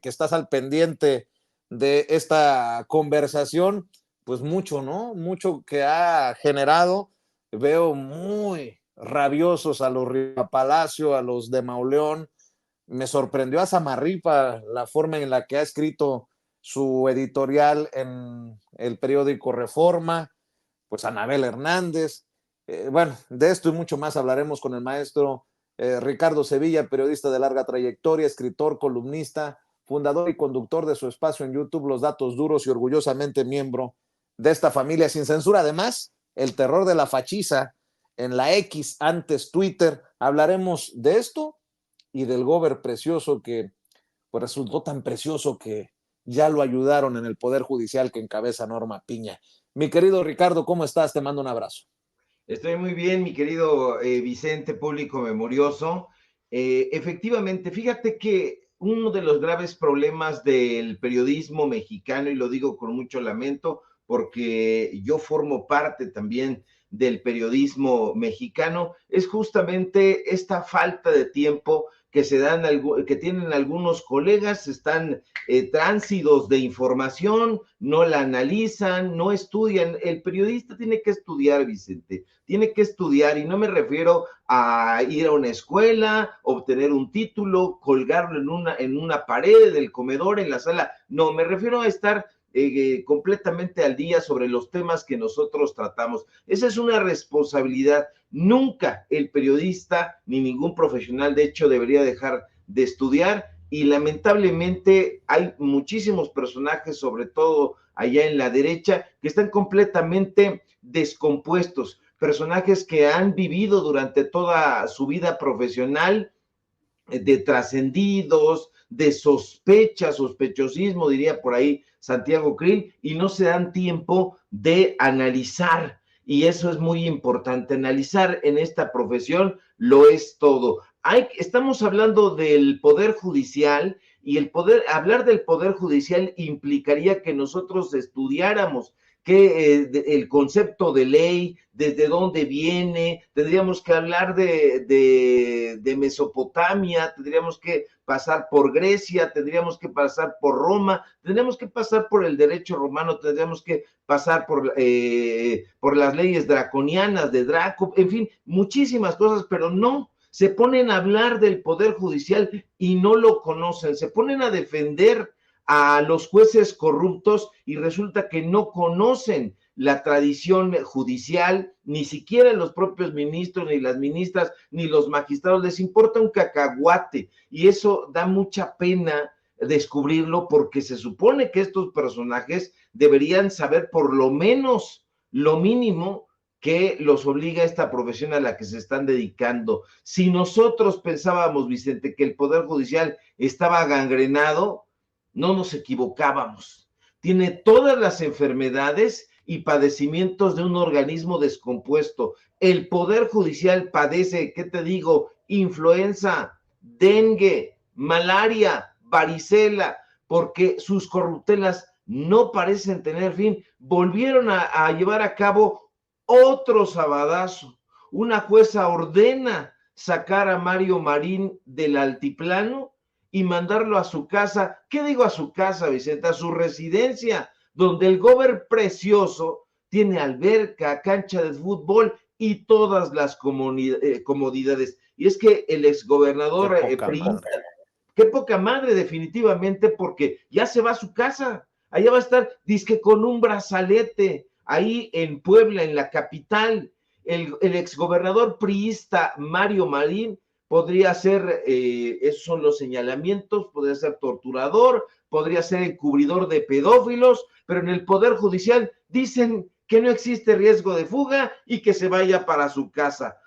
que estás al pendiente de esta conversación, pues mucho, ¿no? Mucho que ha generado. Veo muy rabiosos a los Riva Palacio, a los de Mauleón. Me sorprendió a Samarripa la forma en la que ha escrito su editorial en el periódico Reforma, pues Anabel Hernández. Bueno, de esto y mucho más hablaremos con el maestro Ricardo Sevilla, periodista de larga trayectoria, escritor, columnista, fundador y conductor de su espacio en YouTube, Los Datos Duros, y orgullosamente miembro de esta familia sin censura. Además, el terror de la fachiza en la X, antes Twitter. Hablaremos de esto y del gober precioso que pues resultó tan precioso que ya lo ayudaron en el Poder Judicial que encabeza Norma Piña. Mi querido Ricardo, ¿cómo estás? Te mando un abrazo. Estoy muy bien, mi querido Vicente, público memorioso. Efectivamente, fíjate que uno de los graves problemas del periodismo mexicano, y lo digo con mucho lamento, porque yo formo parte también del periodismo mexicano, es justamente esta falta de tiempo que se dan, que tienen algunos colegas, están tránsidos de información, no la analizan, no estudian. El periodista tiene que estudiar, Vicente, tiene que estudiar, y no me refiero a ir a una escuela, obtener un título, colgarlo en una pared del comedor, en la sala. No, me refiero a estar completamente al día sobre los temas que nosotros tratamos. Esa es una responsabilidad. Nunca el periodista ni ningún profesional, de hecho, debería dejar de estudiar, y lamentablemente hay muchísimos personajes, sobre todo allá en la derecha, que están completamente descompuestos, personajes que han vivido durante toda su vida profesional de trascendidos, de sospecha, sospechosismo, diría por ahí Santiago Krill, y no se dan tiempo de analizar. Y eso es muy importante. Analizar en esta profesión lo es todo. Estamos hablando del Poder Judicial, y hablar del Poder Judicial implicaría que nosotros estudiáramos el concepto de ley, desde dónde viene, tendríamos que hablar de Mesopotamia, tendríamos que pasar por Grecia, tendríamos que pasar por Roma, tendríamos que pasar por el derecho romano, tendríamos que pasar por las leyes draconianas de Draco, en fin, muchísimas cosas, pero no, se ponen a hablar del Poder Judicial y no lo conocen, se ponen a defender a los jueces corruptos y resulta que no conocen la tradición judicial, ni siquiera los propios ministros, ni las ministras, ni los magistrados, les importa un cacahuate, y eso da mucha pena descubrirlo, porque se supone que estos personajes deberían saber por lo menos lo mínimo que los obliga a esta profesión a la que se están dedicando. Si nosotros pensábamos, Vicente, que el Poder Judicial estaba gangrenado, no nos equivocábamos. Tiene todas las enfermedades y padecimientos de un organismo descompuesto. El Poder Judicial padece, ¿qué te digo? Influenza, dengue, malaria, varicela, porque sus corruptelas no parecen tener fin. Volvieron a llevar a cabo otro sabadazo. Una jueza ordena sacar a Mario Marín del altiplano y mandarlo a su casa. ¿Qué digo a su casa, Vicente? A su residencia, donde el gober precioso tiene alberca, cancha de fútbol y todas las comodidades. Y es que el exgobernador priista, qué poca madre, definitivamente, porque ya se va a su casa. Allá va a estar, dizque con un brazalete, ahí en Puebla, en la capital. El exgobernador priista Mario Marín podría ser, esos son los señalamientos, podría ser torturador, podría ser encubridor de pedófilos, pero en el Poder Judicial dicen que no existe riesgo de fuga y que se vaya para su casa.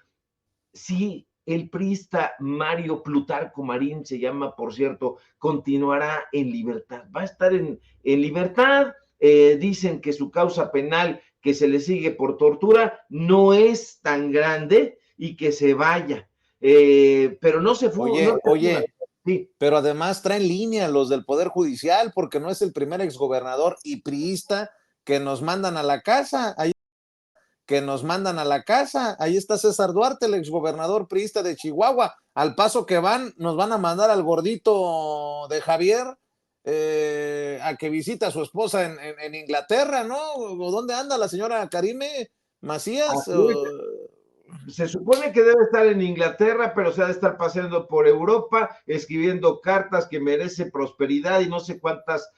Sí, el priista Mario Plutarco Marín, se llama, por cierto, continuará en libertad, va a estar en libertad. Dicen que su causa penal que se le sigue por tortura no es tan grande y que se vaya, pero no se fue. Oye, sí. Pero además traen línea los del Poder Judicial, porque no es el primer exgobernador y priista que nos mandan a la casa. Ahí está César Duarte, el exgobernador priista de Chihuahua. Al paso que van, nos van a mandar al gordito de Javier, a que visita a su esposa en Inglaterra, ¿no? ¿O dónde anda la señora Karime Macías? Así es. Se supone que debe estar en Inglaterra, pero se ha de estar paseando por Europa, escribiendo cartas que merece prosperidad y no sé cuántas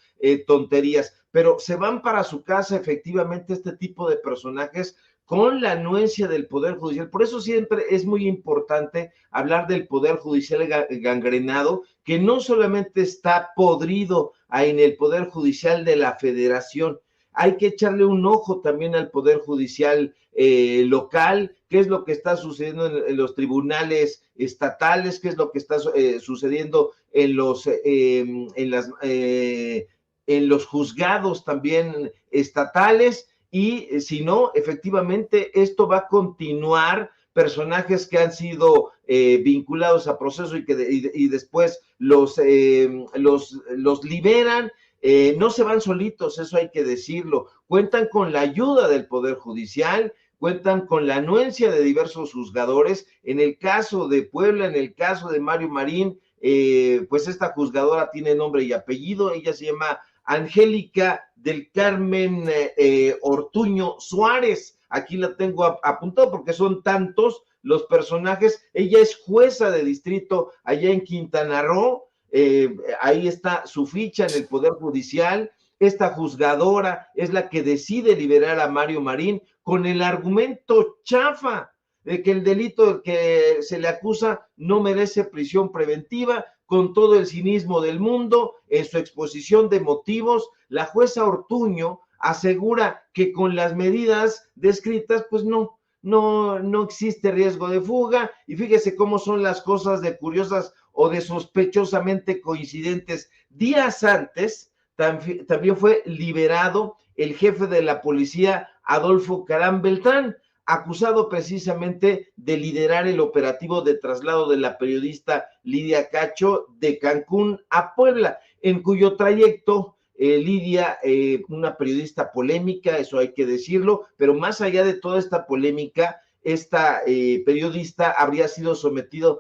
tonterías, pero se van para su casa efectivamente este tipo de personajes con la anuencia del Poder Judicial. Por eso siempre es muy importante hablar del Poder Judicial gangrenado, que no solamente está podrido en el Poder Judicial de la Federación, hay que echarle un ojo también al Poder Judicial local, qué es lo que está sucediendo en los tribunales estatales, qué es lo que está sucediendo en los juzgados también estatales, y si no, efectivamente, esto va a continuar. Personajes que han sido vinculados a proceso y después los liberan. No se van solitos, eso hay que decirlo. Cuentan con la ayuda del Poder Judicial, cuentan con la anuencia de diversos juzgadores. En el caso de Puebla, en el caso de Mario Marín, pues esta juzgadora tiene nombre y apellido. Ella se llama Angélica del Carmen Ortuño Suárez. Aquí la tengo apuntado porque son tantos los personajes. Ella es jueza de distrito allá en Quintana Roo. Ahí está su ficha en el Poder Judicial. Esta juzgadora es la que decide liberar a Mario Marín con el argumento chafa de que el delito que se le acusa no merece prisión preventiva. Con todo el cinismo del mundo, en su exposición de motivos, la jueza Ortuño asegura que con las medidas descritas, pues no existe riesgo de fuga. Y fíjese cómo son las cosas de curiosas o de sospechosamente coincidentes. Días antes, también fue liberado el jefe de la policía, Adolfo Carán Beltrán, acusado precisamente de liderar el operativo de traslado de la periodista Lidia Cacho de Cancún a Puebla, en cuyo trayecto Lidia, una periodista polémica, eso hay que decirlo, pero más allá de toda esta polémica, esta periodista habría sido sometida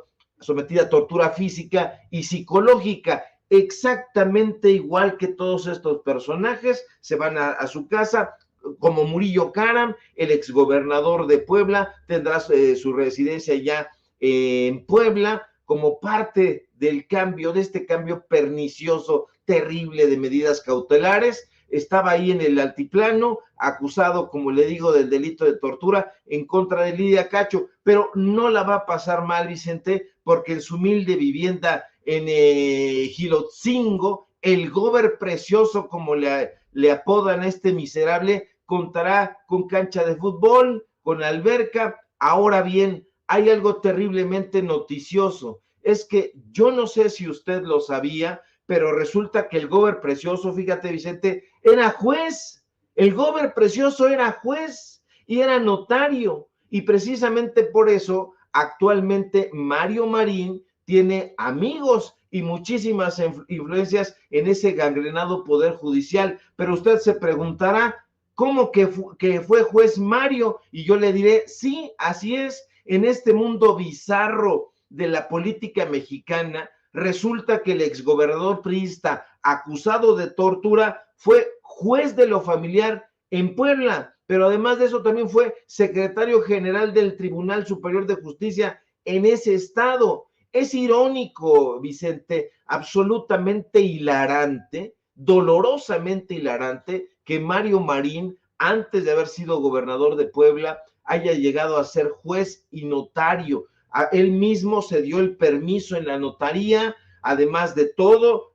a tortura física y psicológica, exactamente igual que todos estos personajes. Se van a su casa, como Murillo Karam, el exgobernador de Puebla, tendrá su residencia ya en Puebla, como parte del cambio, de este cambio pernicioso, terrible de medidas cautelares. Estaba ahí en el altiplano, acusado, como le digo, del delito de tortura en contra de Lidia Cacho, pero no la va a pasar mal, Vicente, porque en su humilde vivienda en Gilotzingo, el gober precioso, como le apodan a este miserable, contará con cancha de fútbol, con alberca. Ahora bien, hay algo terriblemente noticioso. Es que yo no sé si usted lo sabía, pero resulta que el gober precioso, fíjate, Vicente, era juez. El gober precioso era juez y era notario. Y precisamente por eso, actualmente Mario Marín tiene amigos y muchísimas influencias en ese gangrenado poder judicial. Pero usted se preguntará, ¿cómo que fue juez Mario? Y yo le diré, sí, así es. En este mundo bizarro de la política mexicana, resulta que el exgobernador priista acusado de tortura fue juez de lo familiar en Puebla, pero además de eso también fue secretario general del Tribunal Superior de Justicia en ese estado. Es irónico, Vicente, absolutamente hilarante, dolorosamente hilarante, que Mario Marín, antes de haber sido gobernador de Puebla, haya llegado a ser juez y notario. Él mismo se dio el permiso en la notaría. Además de todo,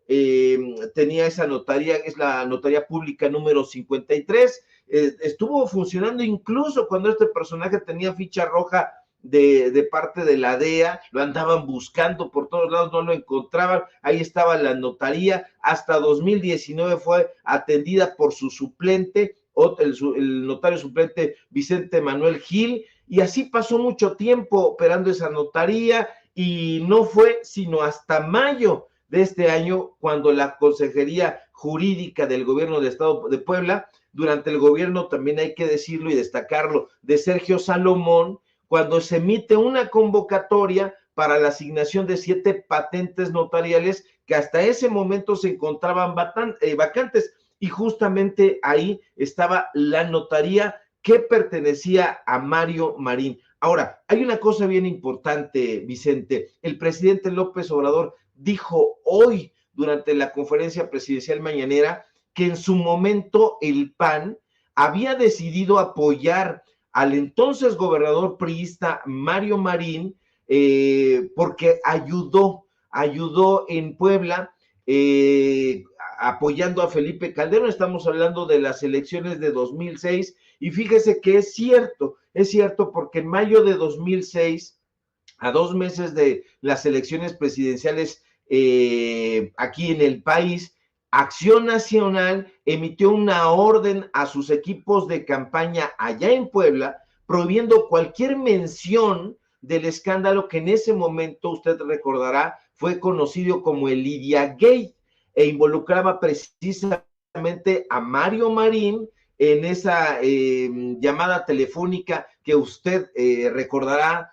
tenía esa notaría, es la notaría pública número 53, estuvo funcionando incluso cuando este personaje tenía ficha roja de parte de la DEA, lo andaban buscando por todos lados, no lo encontraban. Ahí estaba la notaría. Hasta 2019 fue atendida por su suplente, el notario suplente Vicente Manuel Gil, y así pasó mucho tiempo operando esa notaría, y no fue sino hasta mayo de este año cuando la Consejería Jurídica del Gobierno del Estado de Puebla, durante el gobierno, también hay que decirlo y destacarlo, de Sergio Salomón, cuando se emite una convocatoria para la asignación de 7 patentes notariales que hasta ese momento se encontraban vacantes, y justamente ahí estaba la notaría que pertenecía a Mario Marín. Ahora, hay una cosa bien importante, Vicente. El presidente López Obrador dijo hoy, durante la conferencia presidencial mañanera, que en su momento el PAN había decidido apoyar al entonces gobernador priista Mario Marín, porque ayudó en Puebla, apoyando a Felipe Calderón. Estamos hablando de las elecciones de 2006, y fíjese que es cierto porque en mayo de 2006, a 2 meses de las elecciones presidenciales aquí en el país, Acción Nacional emitió una orden a sus equipos de campaña allá en Puebla, prohibiendo cualquier mención del escándalo que en ese momento, usted recordará, fue conocido como el Lidia Gate, e involucraba precisamente a Mario Marín en esa llamada telefónica que usted recordará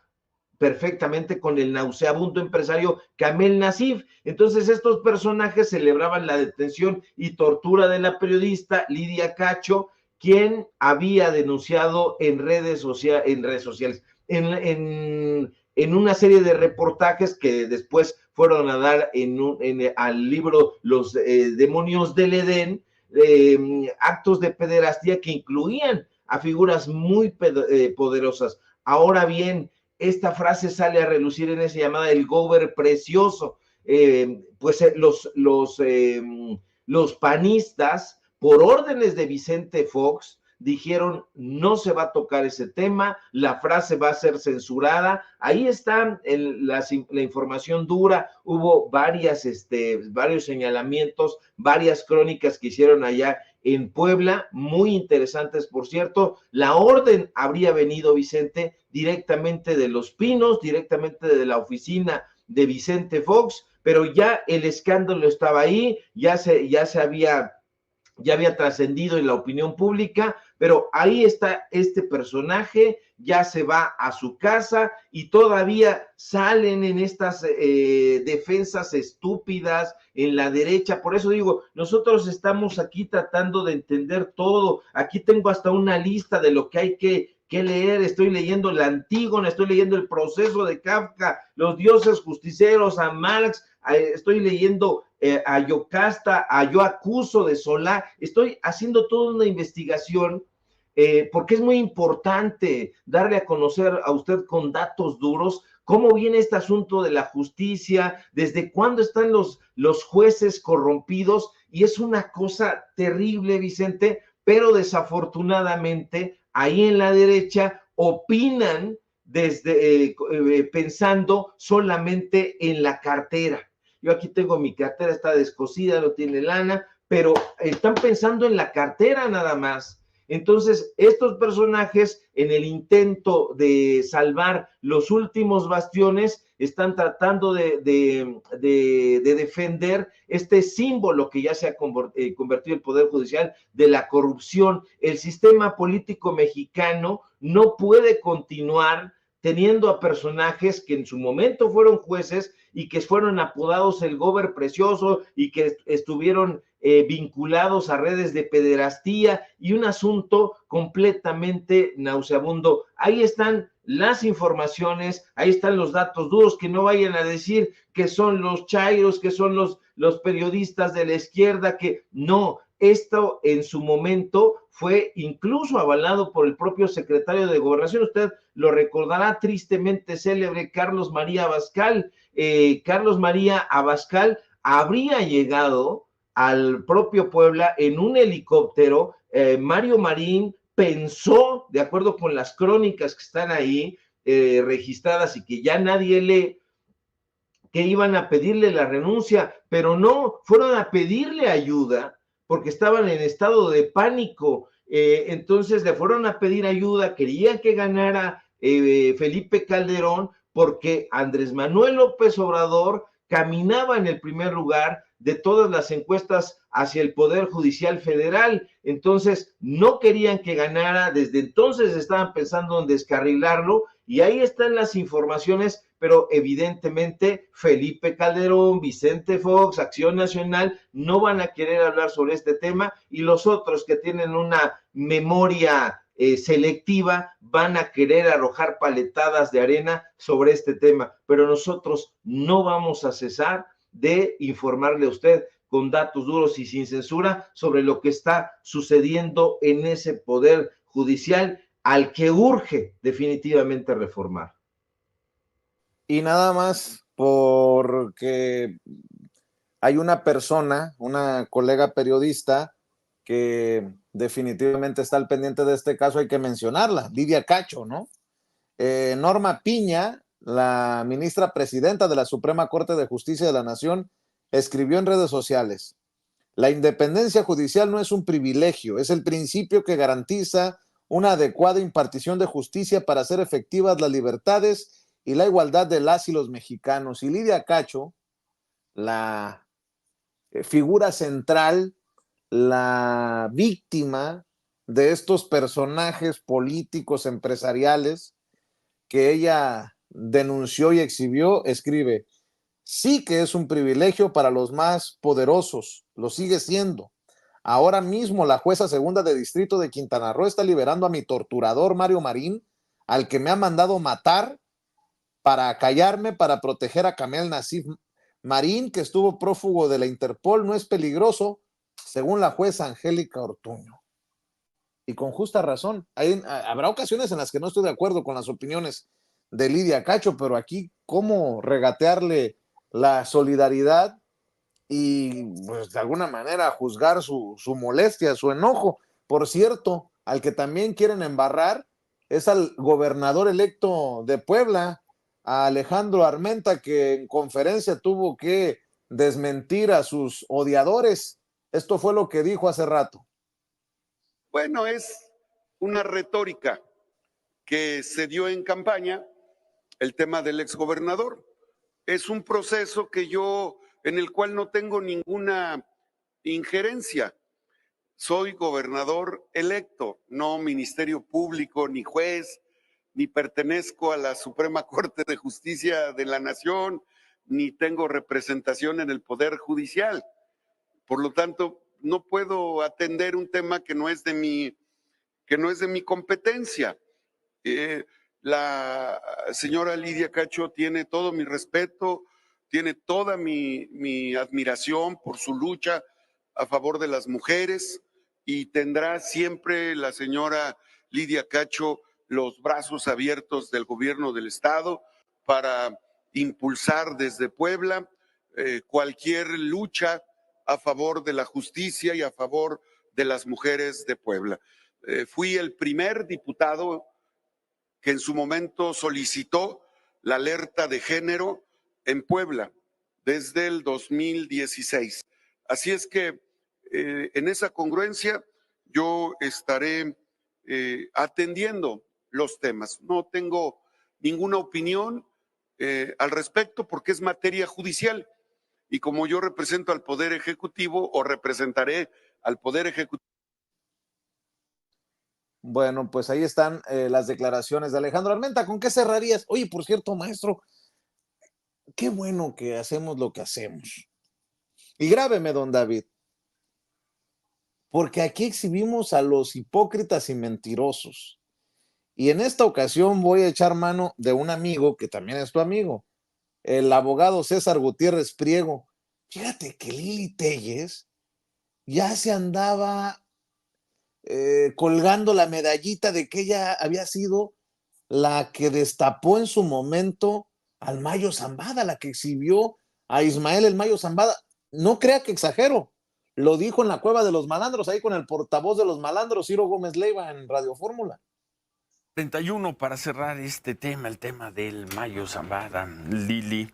perfectamente, con el nauseabundo empresario Kamel Nasif. Entonces estos personajes celebraban la detención y tortura de la periodista Lidia Cacho, quien había denunciado en redes sociales, en una serie de reportajes que después fueron a dar al libro Los demonios del Edén, actos de pederastía que incluían a figuras muy poderosas. Ahora bien, esta frase sale a relucir en esa llamada El Gober Precioso. Los panistas, por órdenes de Vicente Fox, dijeron: no se va a tocar ese tema, la frase va a ser censurada. Ahí está la información dura. Hubo varios señalamientos, varias crónicas que hicieron allá en Puebla, muy interesantes, por cierto. La orden habría venido, Vicente, directamente de Los Pinos, directamente de la oficina de Vicente Fox, pero ya el escándalo estaba ahí, ya había trascendido en la opinión pública, pero ahí está este personaje, ya se va a su casa, y todavía salen en estas defensas estúpidas en la derecha. Por eso digo, nosotros estamos aquí tratando de entender todo. Aquí tengo hasta una lista de lo que hay que leer. Estoy leyendo la Antígona, estoy leyendo El proceso de Kafka, Los dioses justicieros, a Marx, estoy leyendo a Yocasta, a Yo acuso de Solá. Estoy haciendo toda una investigación, porque es muy importante darle a conocer a usted con datos duros cómo viene este asunto de la justicia, desde cuándo están los jueces corrompidos, y es una cosa terrible, Vicente, pero desafortunadamente ahí en la derecha opinan pensando solamente en la cartera. Yo aquí tengo mi cartera, está descosida, no tiene lana, pero están pensando en la cartera nada más. Entonces, estos personajes, en el intento de salvar los últimos bastiones, están tratando de defender este símbolo que ya se ha convertido el Poder Judicial de la corrupción. El sistema político mexicano no puede continuar teniendo a personajes que en su momento fueron jueces y que fueron apodados el Gober Precioso y que estuvieron vinculados a redes de pederastía, y un asunto completamente nauseabundo. Ahí están las informaciones, ahí están los datos duros, que no vayan a decir que son los chairos, que son los periodistas de la izquierda, que no. Esto en su momento fue incluso avalado por el propio secretario de Gobernación. Usted lo recordará, tristemente célebre, Carlos María Abascal. Carlos María Abascal habría llegado al propio Puebla en un helicóptero. Mario Marín pensó, de acuerdo con las crónicas que están ahí registradas y que ya nadie lee, que iban a pedirle la renuncia, pero no, fueron a pedirle ayuda porque estaban en estado de pánico. Entonces le fueron a pedir ayuda, querían que ganara Felipe Calderón, porque Andrés Manuel López Obrador caminaba en el primer lugar de todas las encuestas hacia el Poder Judicial Federal. Entonces no querían que ganara, desde entonces estaban pensando en descarrilarlo, Y ahí están las informaciones, pero evidentemente Felipe Calderón, Vicente Fox, Acción Nacional no van a querer hablar sobre este tema, y los otros que tienen una memoria selectiva van a querer arrojar paletadas de arena sobre este tema, pero nosotros no vamos a cesar de informarle a usted con datos duros y sin censura sobre lo que está sucediendo en ese poder judicial al que urge definitivamente reformar. Y nada más porque hay una persona, una colega periodista, que definitivamente está al pendiente de este caso, hay que mencionarla, Lidia Cacho, ¿no? Norma Piña, la ministra presidenta de la Suprema Corte de Justicia de la Nación, escribió en redes sociales: la independencia judicial no es un privilegio, es el principio que garantiza una adecuada impartición de justicia para hacer efectivas las libertades y la igualdad de las y los mexicanos. Y Lidia Cacho, la figura central, la víctima de estos personajes políticos, empresariales, que ella denunció y exhibió, escribe: sí que es un privilegio para los más poderosos, lo sigue siendo. Ahora mismo la jueza segunda de distrito de Quintana Roo está liberando a mi torturador Mario Marín, al que me ha mandado matar para callarme, para proteger a Kamel Nasif Marín, que estuvo prófugo de la Interpol. No es peligroso, según la jueza Angélica Ortuño. Y con justa razón. Habrá ocasiones en las que no estoy de acuerdo con las opiniones de Lidia Cacho, pero aquí, ¿cómo regatearle la solidaridad y, pues, de alguna manera juzgar su molestia, su enojo? Por cierto, al que también quieren embarrar es al gobernador electo de Puebla, a Alejandro Armenta, que en conferencia tuvo que desmentir a sus odiadores. Esto fue lo que dijo hace rato. Bueno, es una retórica que se dio en campaña, el tema del exgobernador. Es un proceso en el cual no tengo ninguna injerencia. Soy gobernador electo, no ministerio público, ni juez, ni pertenezco a la Suprema Corte de Justicia de la Nación, ni tengo representación en el Poder Judicial. Por lo tanto, no puedo atender un tema que no es de mi competencia. La señora Lidia Cacho tiene todo mi respeto, tiene toda mi admiración por su lucha a favor de las mujeres, y tendrá siempre la señora Lidia Cacho los brazos abiertos del gobierno del estado para impulsar desde Puebla cualquier lucha a favor de la justicia y a favor de las mujeres de Puebla. Fui el primer diputado que en su momento solicitó la alerta de género en Puebla desde el 2016. Así es que en esa congruencia yo estaré atendiendo los temas. No tengo ninguna opinión al respecto porque es materia judicial, y como yo represento al Poder Ejecutivo, o representaré al Poder Ejecutivo. Bueno, pues ahí están las declaraciones de Alejandro Armenta. ¿Con qué cerrarías? Oye, por cierto, maestro, qué bueno que hacemos lo que hacemos. Y grábeme, don David, porque aquí exhibimos a los hipócritas y mentirosos. Y en esta ocasión voy a echar mano de un amigo que también es tu amigo, el abogado César Gutiérrez Priego. Fíjate que Lili Telles ya se andaba colgando la medallita de que ella había sido la que destapó en su momento al Mayo Zambada, la que exhibió a Ismael el Mayo Zambada. No crea que exagero, lo dijo en la Cueva de los Malandros, ahí con el portavoz de los Malandros, Ciro Gómez Leiva, en Radio Fórmula. 31 para cerrar este tema, el tema del Mayo Zambada, Lili.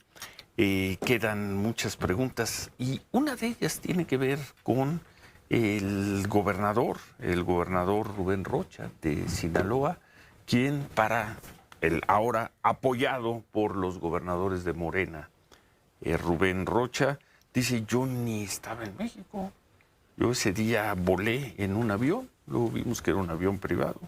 Quedan muchas preguntas y una de ellas tiene que ver con el gobernador Rubén Rocha de Sinaloa, quien ahora apoyado por los gobernadores de Morena, Rubén Rocha, dice: yo ni estaba en México, yo ese día volé en un avión, luego vimos que era un avión privado,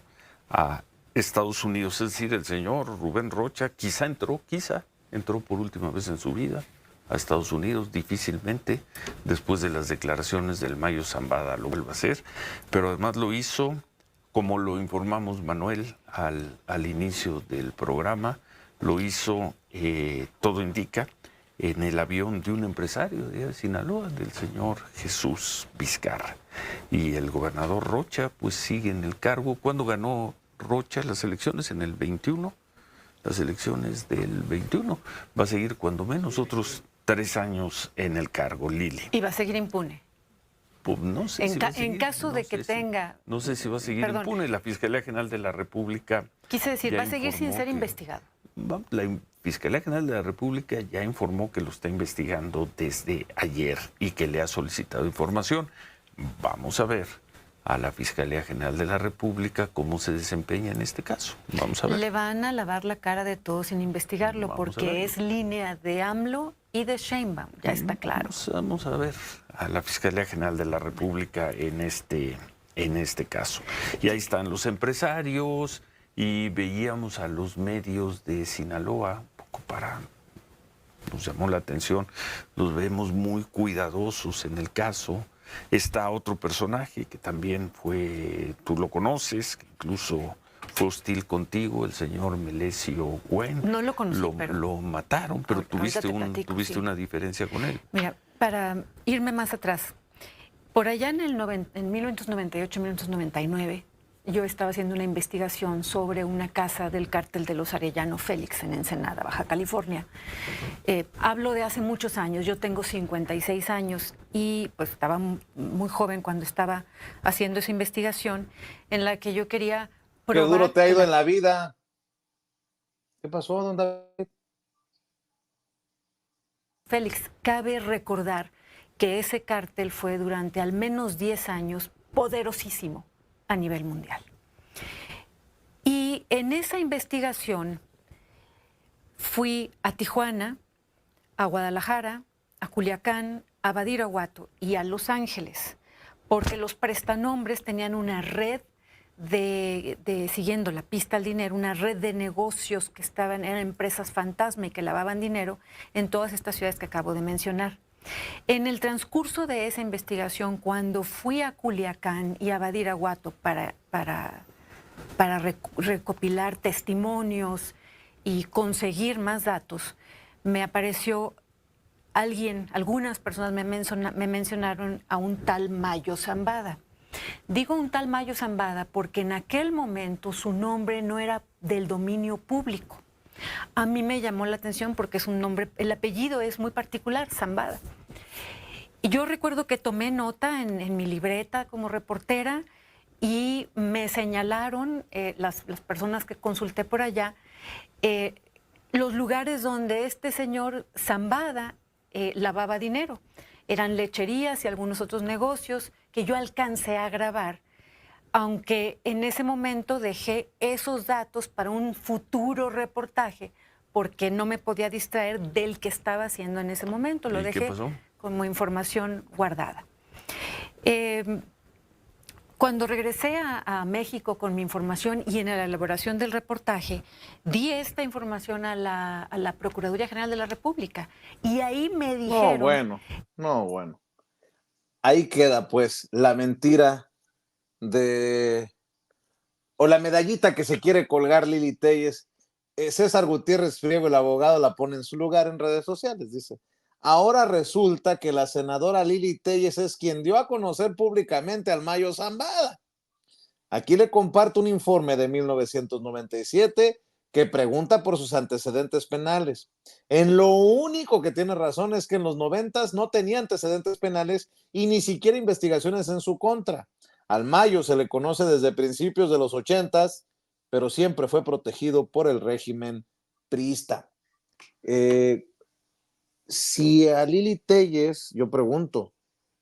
a Estados Unidos. Es decir, el señor Rubén Rocha quizá entró por última vez en su vida a Estados Unidos, difícilmente después de las declaraciones del Mayo Zambada lo vuelva a hacer, pero además lo hizo, como lo informamos Manuel al inicio del programa, lo hizo, todo indica, en el avión de un empresario de Sinaloa, del señor Jesús Vizcarra. Y el gobernador Rocha pues sigue en el cargo. ¿Cuándo ganó Rocha las elecciones? En el 21. Las elecciones del 21. Va a seguir cuando menos otros 3 años en el cargo, Lili. Y va a seguir impune. Pues no sé si va a seguir, En caso de que tenga... No sé si va a seguir impune. La Fiscalía General de la República... Quise decir, va a seguir sin ser investigado. La Fiscalía General de la República ya informó que lo está investigando desde ayer y que le ha solicitado información. Vamos a ver a la Fiscalía General de la República cómo se desempeña en este caso. Vamos a ver. Le van a lavar la cara de todo sin investigarlo, porque es línea de AMLO y de Sheinbaum, ya está claro. Vamos a ver a la Fiscalía General de la República en este caso. Y ahí están los empresarios y veíamos a los medios de Sinaloa, un poco nos llamó la atención, los vemos muy cuidadosos en el caso. Está otro personaje que también tú lo conoces, que incluso fue hostil contigo, el señor Melesio Guen. No lo conocí, pero... Lo mataron, pero tuviste sí. una diferencia con él. Mira, para irme más atrás, por allá en 1998, 1999, yo estaba haciendo una investigación sobre una casa del cártel de los Arellano Félix en Ensenada, Baja California. Hablo de hace muchos años, yo tengo 56 años y pues estaba muy joven cuando estaba haciendo esa investigación en la que yo quería probar... Qué duro te ha ido en la vida. ¿Qué pasó, don David? Félix, cabe recordar que ese cártel fue durante al menos 10 años poderosísimo a nivel mundial. Y en esa investigación fui a Tijuana, a Guadalajara, a Culiacán, a Badiraguato y a Los Ángeles, porque los prestanombres tenían una red siguiendo la pista al dinero, una red de negocios que eran empresas fantasma y que lavaban dinero en todas estas ciudades que acabo de mencionar. En el transcurso de esa investigación, cuando fui a Culiacán y a Badiraguato para recopilar testimonios y conseguir más datos, me apareció algunas personas me mencionaron a un tal Mayo Zambada. Digo un tal Mayo Zambada porque en aquel momento su nombre no era del dominio público. A mí me llamó la atención porque es un nombre, el apellido es muy particular, Zambada. Y yo recuerdo que tomé nota en mi libreta como reportera y me señalaron las personas que consulté por allá los lugares donde este señor Zambada lavaba dinero. Eran lecherías y algunos otros negocios que yo alcancé a grabar, aunque en ese momento dejé esos datos para un futuro reportaje porque no me podía distraer del que estaba haciendo en ese momento. Lo dejé como información guardada. Cuando regresé a México con mi información y en la elaboración del reportaje, di esta información a la Procuraduría General de la República y ahí me dijeron... No, bueno. Ahí queda pues la mentira o la medallita que se quiere colgar Lili Téllez. César Gutiérrez Friego, el abogado, la pone en su lugar en redes sociales, dice: ahora resulta que la senadora Lili Téllez es quien dio a conocer públicamente al Mayo Zambada. Aquí le comparto un informe de 1997 que pregunta por sus antecedentes penales. En lo único que tiene razón es que en los 90s no tenía antecedentes penales y ni siquiera investigaciones en su contra. Al Mayo se le conoce desde principios de los 80s, pero siempre fue protegido por el régimen priista. Si a Lili Téllez, yo pregunto,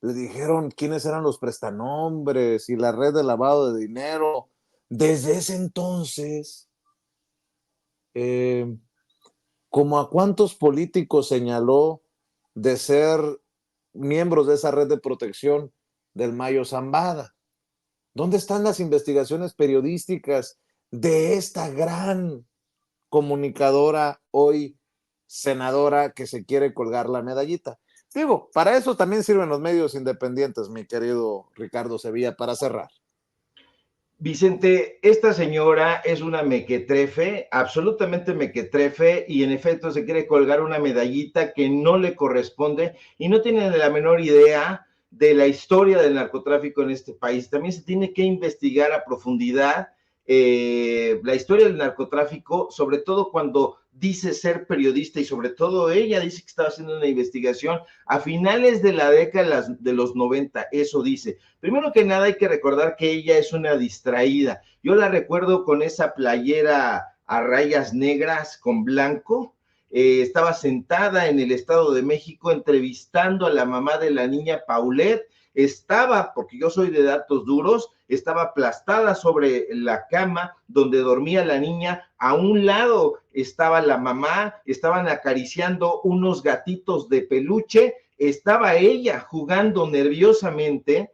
le dijeron quiénes eran los prestanombres y la red de lavado de dinero, desde ese entonces, ¿como a cuántos políticos señaló de ser miembros de esa red de protección del Mayo Zambada? ¿Dónde están las investigaciones periodísticas de esta gran comunicadora, hoy senadora, que se quiere colgar la medallita? Digo, para eso también sirven los medios independientes, mi querido Ricardo Sevilla, para cerrar. Vicente, esta señora es una mequetrefe, absolutamente mequetrefe, y en efecto se quiere colgar una medallita que no le corresponde y no tiene la menor idea de la historia del narcotráfico en este país. También se tiene que investigar a profundidad la historia del narcotráfico, sobre todo cuando dice ser periodista y sobre todo ella dice que estaba haciendo una investigación a finales de la década de los 90, eso dice. Primero que nada hay que recordar que ella es una distraída. Yo la recuerdo con esa playera a rayas negras con blanco. Estaba sentada en el Estado de México entrevistando a la mamá de la niña Paulette. Estaba, porque yo soy de datos duros, estaba aplastada sobre la cama donde dormía la niña. A un lado estaba la mamá, estaban acariciando unos gatitos de peluche. Estaba ella jugando nerviosamente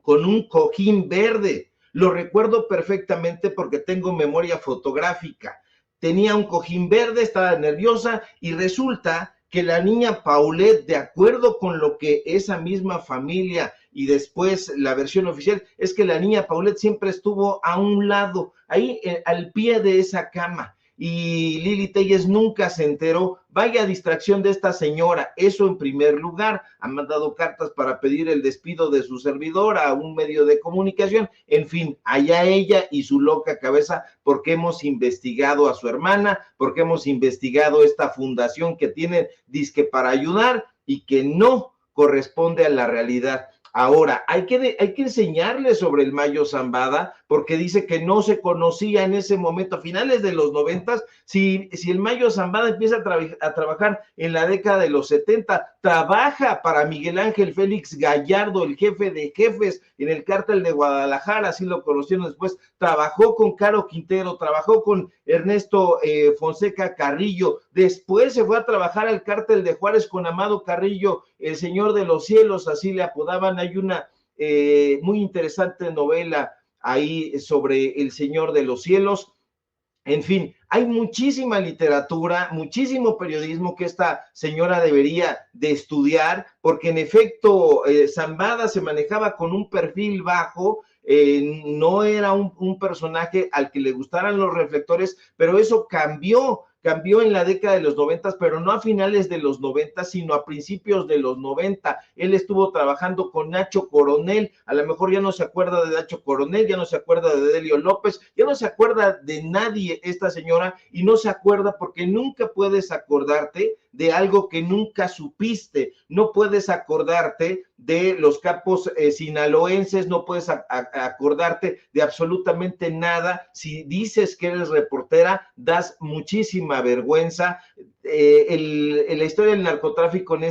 con un cojín verde. Lo recuerdo perfectamente porque tengo memoria fotográfica. Tenía un cojín verde, estaba nerviosa y resulta que la niña Paulette, de acuerdo con lo que esa misma familia y después la versión oficial, es que la niña Paulette siempre estuvo a un lado, ahí al pie de esa cama. Y Lili Telles nunca se enteró. Vaya distracción de esta señora, eso en primer lugar. Han mandado cartas para pedir el despido de su servidora a un medio de comunicación. En fin, allá ella y su loca cabeza, porque hemos investigado a su hermana, porque hemos investigado esta fundación que tiene disque para ayudar y que no corresponde a la realidad. Ahora, hay que enseñarle sobre el Mayo Zambada, porque dice que no se conocía en ese momento, a finales de los 90, si el Mayo Zambada empieza a trabajar en la década de los 70, trabaja para Miguel Ángel Félix Gallardo, el jefe de jefes en el cártel de Guadalajara, así lo conocieron después, trabajó con Caro Quintero, trabajó con Ernesto Fonseca Carrillo, después se fue a trabajar al cártel de Juárez con Amado Carrillo, el Señor de los Cielos, así le apodaban. Hay una muy interesante novela ahí sobre el Señor de los Cielos. En fin, hay muchísima literatura, muchísimo periodismo que esta señora debería de estudiar, porque en efecto Zambada se manejaba con un perfil bajo, no era un personaje al que le gustaran los reflectores, pero eso cambió en la década de los 90, pero no a finales de los 90, sino a principios de los 90. Él estuvo trabajando con Nacho Coronel, a lo mejor ya no se acuerda de Nacho Coronel, ya no se acuerda de Delio López, ya no se acuerda de nadie esta señora, y no se acuerda porque nunca puedes acordarte de algo que nunca supiste, no puedes acordarte de los capos sinaloenses, no puedes acordarte de absolutamente nada. Si dices que eres reportera, das muchísima vergüenza. La historia del narcotráfico en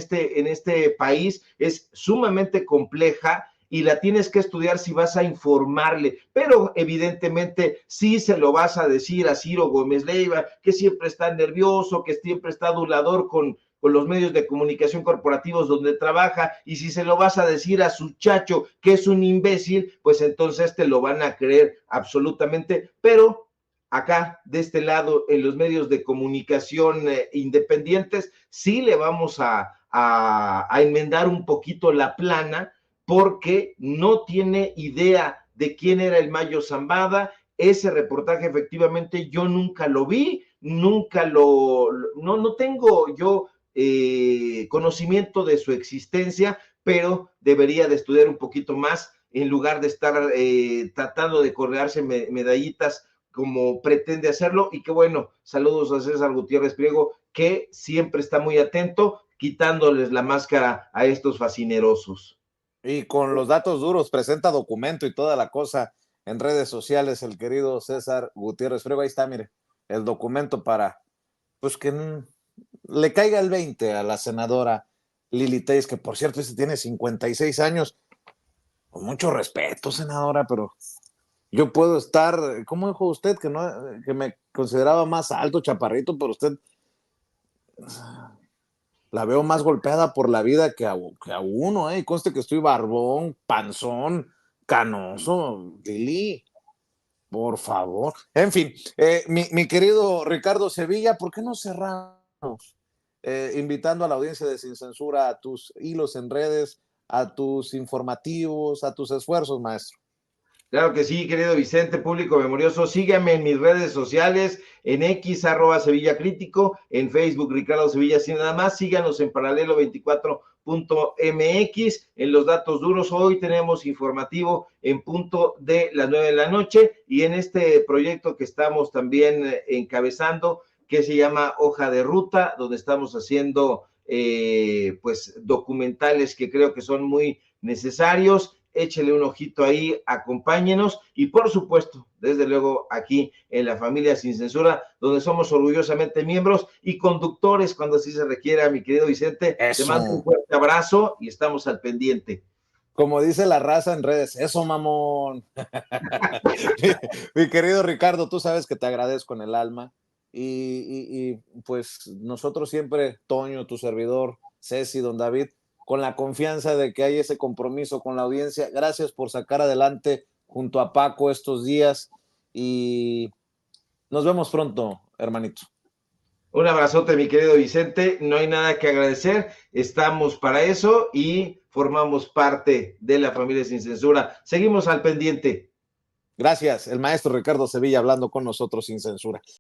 este país es sumamente compleja y la tienes que estudiar si vas a informarle, pero evidentemente sí se lo vas a decir a Ciro Gómez Leiva, que siempre está nervioso, que siempre está adulador con los medios de comunicación corporativos donde trabaja, y si se lo vas a decir a su chacho que es un imbécil, pues entonces te lo van a creer absolutamente. Pero acá, de este lado, en los medios de comunicación independientes, sí le vamos a enmendar un poquito la plana, porque no tiene idea de quién era el Mayo Zambada. Ese reportaje efectivamente yo nunca lo vi, no tengo yo conocimiento de su existencia, pero debería de estudiar un poquito más en lugar de estar tratando de colgarse medallitas como pretende hacerlo. Y que bueno, saludos a César Gutiérrez Priego, que siempre está muy atento, quitándoles la máscara a estos fascinerosos. Y con los datos duros, presenta documento y toda la cosa en redes sociales, el querido César Gutiérrez Priego. Ahí está, mire, el documento para, pues, que le caiga el 20 a la senadora Lili Telles, que por cierto, tiene 56 años. Con mucho respeto, senadora, pero yo puedo estar, ¿cómo dijo usted? Que me consideraba más alto, chaparrito, pero usted la veo más golpeada por la vida que a uno, y conste que estoy barbón, panzón, canoso, Lili. Por favor. En fin, mi querido Ricardo Sevilla, ¿por qué no cerramos invitando a la audiencia de Sin Censura a tus hilos en redes, a tus informativos, a tus esfuerzos, maestro? Claro que sí, querido Vicente, público memorioso. Síganme en mis redes sociales, en X, @Sevilla Crítico, en Facebook, Ricardo Sevilla, sin nada más. Síganos en Paralelo 24.mx. En los datos duros, hoy tenemos informativo en punto de las 9 de la noche. Y en este proyecto que estamos también encabezando, que se llama Hoja de Ruta, donde estamos haciendo pues documentales que creo que son muy necesarios. Échele un ojito ahí, acompáñenos y por supuesto, desde luego aquí en la familia Sin Censura, donde somos orgullosamente miembros y conductores cuando así se requiera, mi querido Vicente. Eso. Te mando un fuerte abrazo y estamos al pendiente. Como dice la raza en redes, eso mamón. mi querido Ricardo, tú sabes que te agradezco en el alma y pues nosotros siempre, Toño, tu servidor, Ceci, don David, con la confianza de que hay ese compromiso con la audiencia. Gracias por sacar adelante junto a Paco estos días y nos vemos pronto, hermanito. Un abrazote, mi querido Vicente. No hay nada que agradecer. Estamos para eso y formamos parte de la familia Sin Censura. Seguimos al pendiente. Gracias, el maestro Ricardo Sevilla hablando con nosotros sin censura.